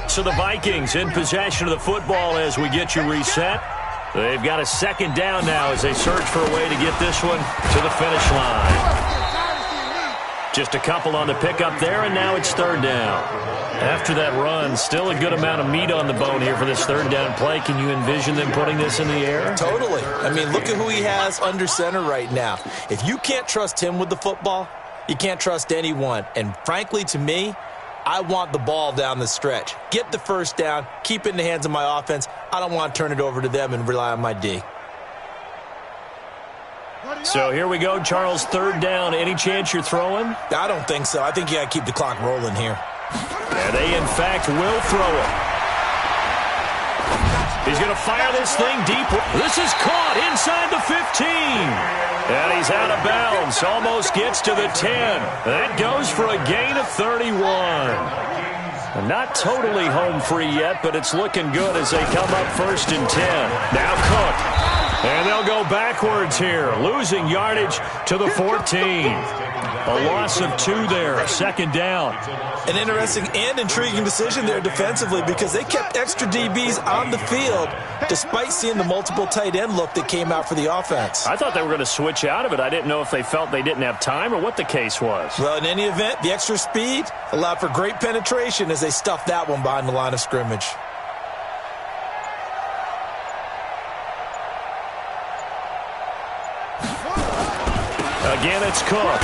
So the Vikings in possession of the football as we get you reset. They've got a 2nd down now as they search for a way to get this one to the finish line. Just a couple on the pickup there, and now it's 3rd down. After that run, still a good amount of meat on the bone here for this 3rd down play. Can you envision them putting this in the air? Totally. I mean, look at who he has under center right now. If you can't trust him with the football, you can't trust anyone. And frankly, to me, I want the ball down the stretch. Get the 1st down, keep it in the hands of my offense. I don't want to turn it over to them and rely on my D. So here we go, Charles, 3rd down. Any chance you're throwing? I don't think so. I think you got to keep the clock rolling here. And they, in fact, will throw it. He's going to fire this thing deep. This is caught inside the 15. And he's out of bounds. Almost gets to the 10. That goes for a gain of 31. Not totally home free yet, but it's looking good as they come up 1st and 10. Now Cook. And they'll go backwards here, losing yardage to the 14. A loss of 2 there, second down. An interesting and intriguing decision there defensively because they kept extra DBs on the field despite seeing the multiple tight end look that came out for the offense. I thought they were going to switch out of it. I didn't know if they felt they didn't have time or what the case was. Well, in any event, the extra speed allowed for great penetration as they stuffed that one behind the line of scrimmage. Again, it's Cook.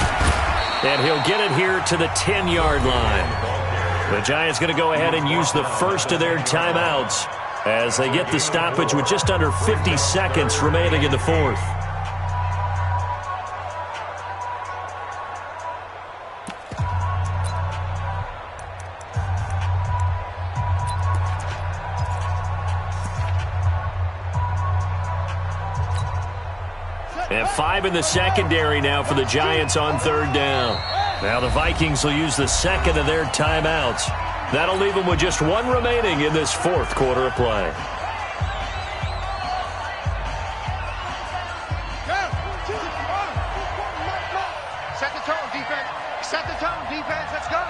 And he'll get it here to the 10-yard line. The Giants going to go ahead and use the first of their timeouts as they get the stoppage with just under 50 seconds remaining in the fourth. And 5 in the secondary now for the Giants on third down. Now the Vikings will use the second of their timeouts. That'll leave them with just 1 remaining in this fourth quarter of play. Set the tone, defense. Set the tone, defense. Let's go.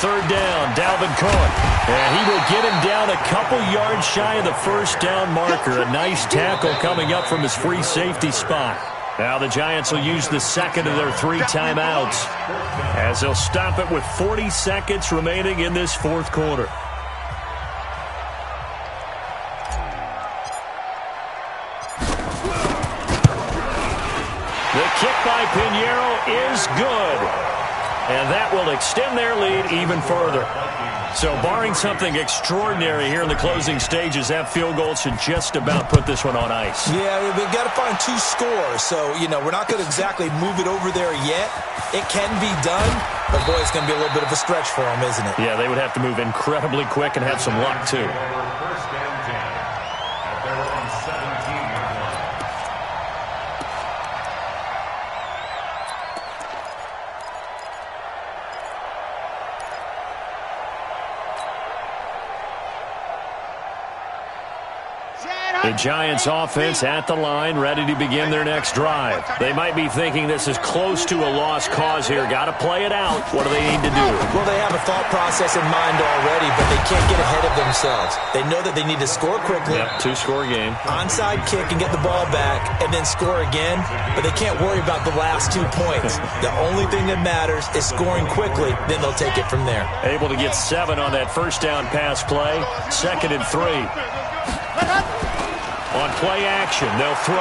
Third down, Dalvin Cook. And he will get him down a couple yards shy of the first down marker. A nice tackle coming up from his free safety spot. Now the Giants will use the second of their 3 timeouts as they'll stop it with 40 seconds remaining in this fourth quarter. The kick by Pinheiro is good. And that will extend their lead even further. So barring something extraordinary here in the closing stages, that field goal should just about put this one on ice. Yeah, we've got to find 2 scores. So, we're not going to exactly move it over there yet. It can be done, but boy, it's going to be a little bit of a stretch for them, isn't it? Yeah, they would have to move incredibly quick and have some luck, too. First and 10 at their own 17-yard line. The Giants offense at the line, ready to begin their next drive. They might be thinking this is close to a lost cause here. Got to play it out. What do they need to do? Well, they have a thought process in mind already, but they can't get ahead of themselves. They know that they need to score quickly. Yep, 2-score game. Onside kick and get the ball back and then score again, but they can't worry about the last 2 points. The only thing that matters is scoring quickly, then they'll take it from there. Able to get 7 on that first down pass play. 2nd and 3. On play action, they'll throw.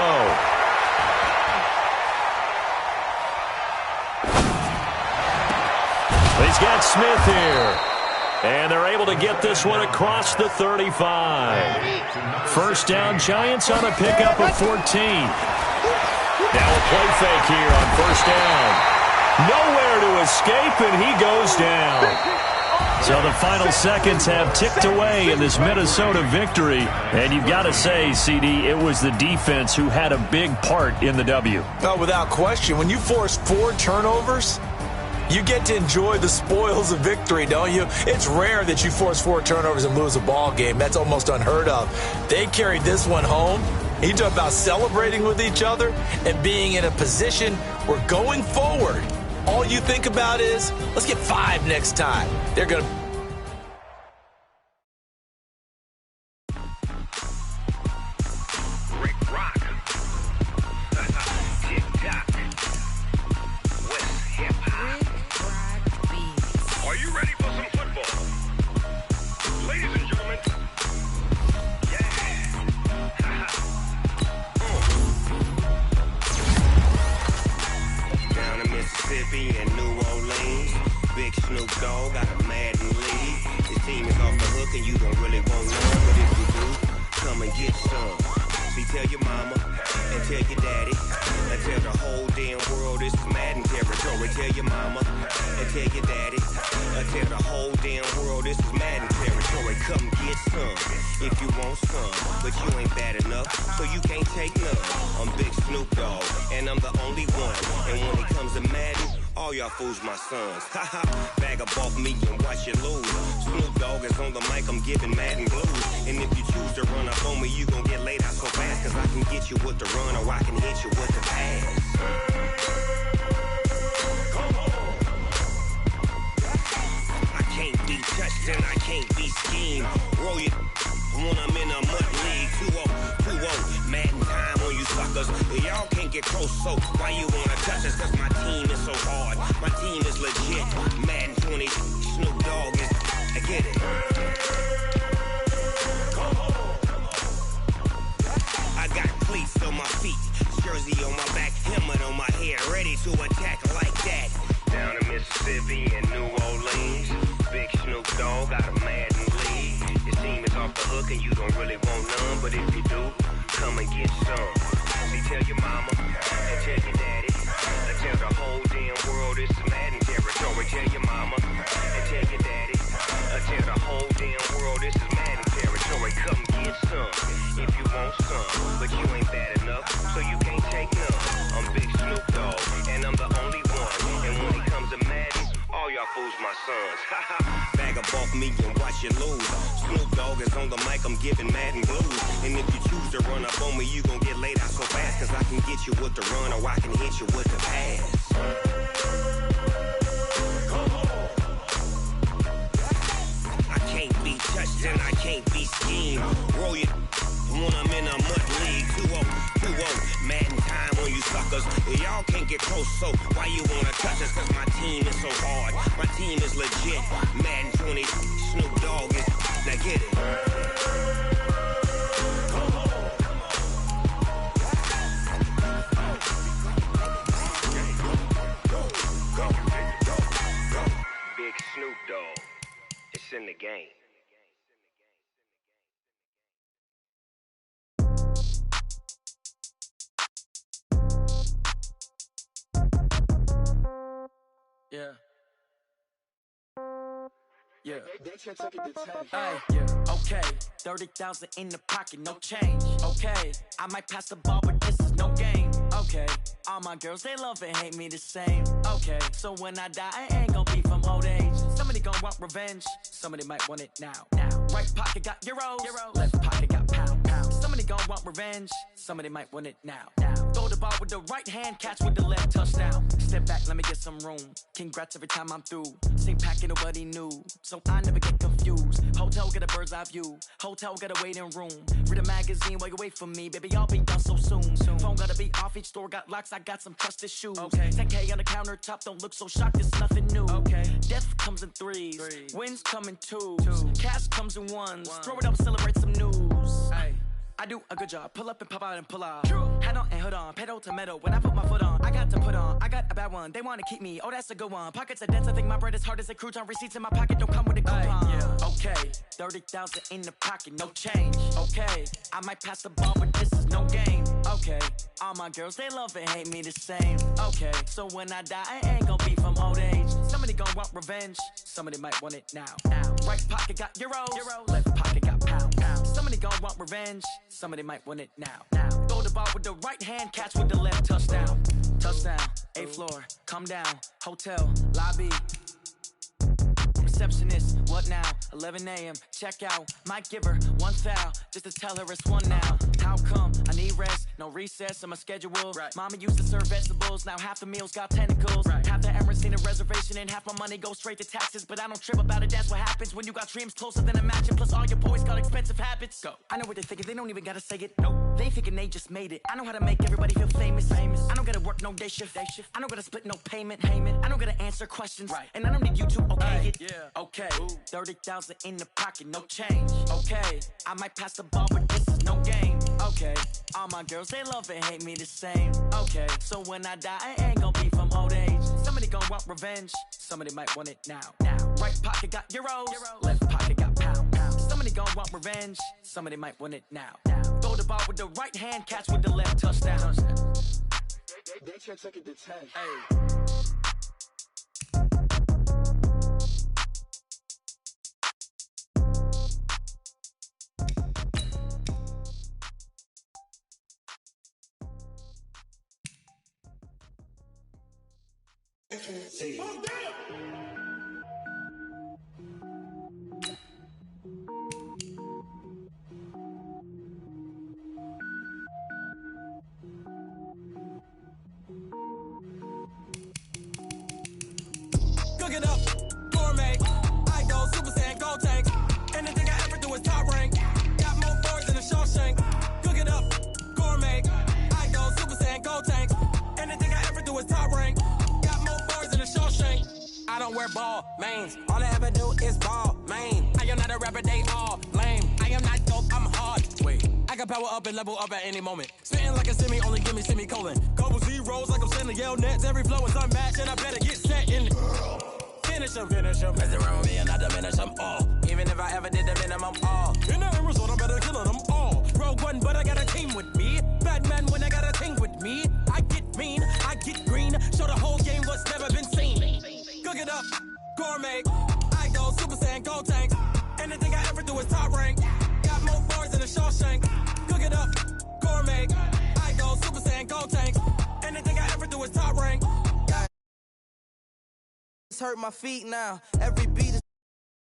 He's got Smith here. And they're able to get this one across the 35. First down, Giants on a pickup of 14. Now a play fake here on first down. Nowhere to escape, and he goes down. So the final seconds have ticked away in this Minnesota victory. And you've got to say, CD, it was the defense who had a big part in the W. Oh, without question. When you force 4 turnovers, you get to enjoy the spoils of victory, don't you? It's rare that you force 4 turnovers and lose a ball game. That's almost unheard of. They carried this one home. You talk about celebrating with each other and being in a position where going forward, all you think about is, let's get 5 next time. They're going to... Rick Rock. TikTok. West Hip Hop. Are you ready for some football? Ladies and gentlemen. Down in Mississippi and New Orleans, Big Snoop Dogg got a Madden lead. His team is off the hook and you don't really want none, but if you do, come and get some. See, tell your mama and tell your daddy and tell the whole damn world this is Madden territory. Tell your mama and tell your daddy and tell the whole damn world this is Madden territory. Come get some if you want some, but you ain't bad enough, so you can't take none. I'm Big Snoop Dogg, and I'm the only one. And when it comes to Madden, all y'all fools my sons. Haha, bag up off me and watch you lose. Snoop Dogg is on the mic, I'm giving Madden blues. And if you choose to run up on me, you gon' get laid out so fast, cause I can get you with the run or I can hit you with the pass. scheme. Roll it when I'm in a mud league. 2-0, Madden time on you suckers. Y'all can't get close, so why you wanna touch us? Cause my team is so hard. My team is legit. Madden 20, Snoop Dogg is, I get it. I got cleats on my feet, jersey on my back, helmet on my head, ready to attack like that. Down in Mississippi and New Orleans, big Snoop Dogg got a Madden league. Your team is off the hook and you don't really want none, but if you do, come and get some. See, tell your mama and tell your daddy, and tell the whole damn world it's Madden territory. Tell your mama and tell your daddy, and tell the whole damn world this is Madden territory. Come get some if you want some, but you ain't bad enough, so you can't take none. I'm Big Snoop Dogg, and I'm the only one. And when it comes to Madden, all y'all fools my sons. Bag up off me and watch you lose. Snoop Dogg is on the mic, I'm giving Madden blues. And if you choose to run up on me, you gon' get laid out so fast. Cause I can get you with the run or I can hit you with the pass. I can't be touched and I can't be schemed. Roll it when I'm in a mud league. 2-0, Madden time on you suckers. Y'all can't get close, so why you wanna touch us? Cause my team is so hard. My team is legit. Madden 20, Snoop Dogg is, now get it. Big Snoop Dogg, it's in the game. Yeah. Yeah. Hey, yeah. Okay. 30,000 in the pocket, no change. Okay. I might pass the ball, but this is no game. Okay. All my girls, they love and hate me the same. Okay. So when I die, I ain't gon' be from old age. Somebody gon' want revenge. Somebody might want it now. Right pocket got euros. Left pocket got pound. Somebody gon' want revenge. Somebody might want it now. Throw the ball with the right hand, catch with the left, touchdown. Step back, let me get some room. Congrats every time I'm through. Same packet, nobody knew, so I never get confused. Hotel get a bird's eye view. Hotel got a waiting room. Read a magazine while you wait for me, baby. I'll be done so soon. Phone gotta be off. Each store got locks. I got some trusted shoes. 10K on the countertop. Don't look so shocked. It's nothing new. Death comes in threes. Wins come in twos. Cash comes in ones. Throw it up, celebrate some news. I do a good job. Pull up and pop out and pull out. Head on and hood on. Pedal to metal. When I put my foot on, I got to put on. I got a bad one. They want to keep me. Oh, that's a good one. Pockets are dense. I think my bread is hard as a crouton. Receipts in my pocket don't come with a coupon. Okay. 30,000 in the pocket. No change. Okay. I might pass the ball, but this is no game. Okay. All my girls, they love and hate me the same. Okay. So when I die, I ain't gon' be from old age. Somebody gon' want revenge. Somebody might want it now. Right pocket got euros. Left pocket got pound. Somebody gon' want revenge. Somebody might want it now. Throw the ball with the right hand, catch with the left, touchdown. Touchdown, 8th floor, come down, hotel, lobby. Receptionist, what now? 11 a.m., check out. Might give her one foul, just to tell her it's one now. How come? I need rest, no recess in my schedule. Mama used to serve vegetables, now half the meals got tentacles. Half the errands need a reservation and half my money goes straight to taxes. But I don't trip about it, that's what happens when you got dreams closer than a mansion. Plus all your boys got expensive habits. Go. I know what they're thinking, they don't even gotta say it. Nope. They thinking they just made it. I know how to make everybody feel famous. I don't gotta work no day shift. I don't gotta split no payment. I don't gotta answer questions. And I don't need you to okay it. Okay, 30,000 in the pocket, no change. Okay, I might pass the ball, but this is no game. Okay, all my girls, they love and hate me the same. Okay, so when I die, I ain't gon' be from old age. Somebody gon' want revenge. Somebody might want it now. Right pocket got euros. Left pocket got pound. Somebody gon' want revenge. Somebody might want it now. Throw the ball with the right hand, catch with the left, touchdown. They can't take it to 10. See. Oh, damn! Cook it up, gourmet. I go Super Saiyan, gold tank. Anything I don't wear ball mains. All I ever do is ball main. I am not a rapper, they all lame. I am not dope, I'm hard. Wait, I can power up and level up at any moment. Spitting like a semi, only give me semicolon. Couple zeros like I'm sending yell nets. Every flow is unmatched and I better get set in. Finish them. Mess around with me and I diminish them all. Even if I ever did the minimum all. In the end result, I'm better killing them all. Rogue one, but I got a team with me. Batman when I got a team with me. I get mean, I get green. Show the whole game what's never been seen. Cook it up, gourmet. I go Super Saiyan, gold tank. Anything I ever do is top rank. Got more bars than a Shawshank. Cook it up, gourmet. I go Super Saiyan, gold tank. Anything I ever do is top rank. Hurt my feet now. Every beat is